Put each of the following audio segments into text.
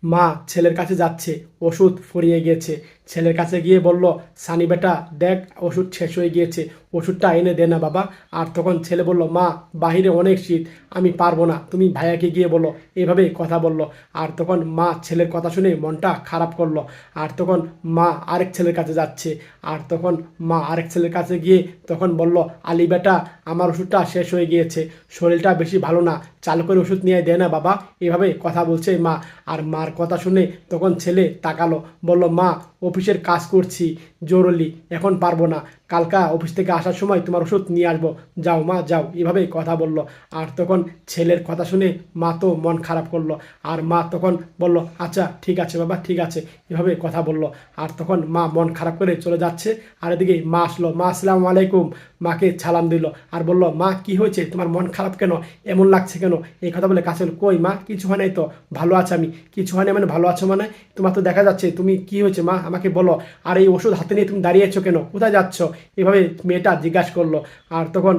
মা ছেলের কাছে যাচ্ছে, ওষুধ ফুরিয়ে গিয়েছে। ছেলের কাছে গিয়ে বলল, সানি বেটা দেখ ওষুধ শেষ হয়ে গিয়েছে, ওষুধটা এনে দে না বাবা। আর তখন ছেলে বলল, মা বাহিরে অনেক শীত, আমি পারবো না, তুমি ভাইয়াকে গিয়ে বলো। এভাবে কথা বলল। আর তখন মা ছেলের কথা শুনে মনটা খারাপ করলো। আর তখন মা আরেক ছেলের কাছে যাচ্ছে। আর তখন মা আরেক ছেলের কাছে গিয়ে তখন বলল, আলী বেটা আমার ওষুধটা শেষ হয়ে গিয়েছে, শরীরটা বেশি ভালো না, চালু করে ওষুধ নিয়ে দে না বাবা। এভাবে কথা বলছে মা। আর মার কথা শুনে তখন ছেলে তাকালো, বলল, মা অফিসের কাজ করছি, জরুরি, এখন পারবো না, কালকা অফিস থেকে আসার সময় তোমার ওষুধ নিয়ে আসবো, যাও মা যাও। এভাবে কথা বলল। আর তখন ছেলের কথা শুনে মা তো মন খারাপ করলো। আর মা তখন বলল, আচ্ছা ঠিক আছে বাবা, ঠিক আছে, এভাবে কথা বলল। আর তখন মা মন খারাপ করে চলে যাচ্ছে। আর এদিকে মা আসলো, মা আসসালামু আলাইকুম, মাকে সালাম দিল। আর বলল, মা কি হয়েছে, তোমার মন খারাপ কেন, এমন লাগছে কেন? এই কথা বলে কাছে বলল, কই মা কিছু হয় নাই তো, ভালো আছে আমি। কিছু হয় না মানে ভালো আছো মানে? তোমার তো দেখা যাচ্ছে, তুমি কি হয়েছে মা আমাকে বলো। আর এই ওষুধ হাতে নিয়ে তুমি দাঁড়িয়ে আছো কেন, কোথায় যাচ্ছ? এভাবে মেয়েটা জিজ্ঞাসা করলো। আর তখন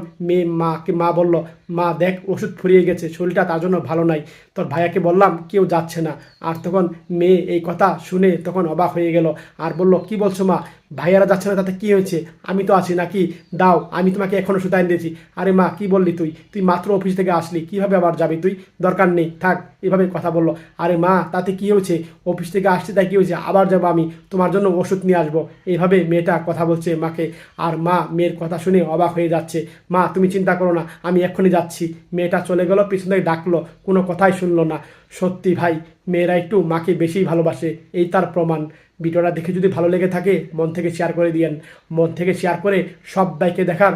মা বলল, মা দেখ ওষুধ ফুরিয়ে গেছে, শরীরটা তার জন্য ভালো নাই, তোর ভাইয়াকে বললাম কেউ যাচ্ছে না। আর তখন মেয়ে এই কথা শুনে তখন অবাক হয়ে গেল। আর বলল, কি বলছো মা, ভাইয়ারা যাচ্ছে না তাতে কি হয়েছে, আমি তো আছি নাকি, দাও আমি তোমাকে এখনো সুতা এনে দিয়েছি। আরে মা কি বললি তুই, তুই মাত্র অফিস থেকে আসলি, কিভাবে আবার যাবি তুই, দরকার নেই থাক। এভাবে কথা বললো। আরে মা তাতে কি হয়েছে, অফিস থেকে আসছে তাই কি হয়েছে, আবার যাবো আমি, তোমার জন্য ওষুধ নিয়ে আসবো। এইভাবে মেয়েটা কথা বলছে মাকে। আর মা মেয়ের কথা শুনে অবাক হয়ে যাচ্ছে। মা তুমি চিন্তা করো না, আমি এক্ষুনি যাচ্ছি। মেয়েটা চলে গেল, পিছন থেকে ডাকলো, কোনো কথাই শুনলো না। সত্যি ভাই, মেয়েরা একটু মাকে বেশি ভালোবাসে, এই তার প্রমাণ। ভিডিওটা দেখে যদি ভালো লেগে থাকে মন থেকে শেয়ার করে দিয়েন, মন থেকে শেয়ার করে সবাইকে দেখার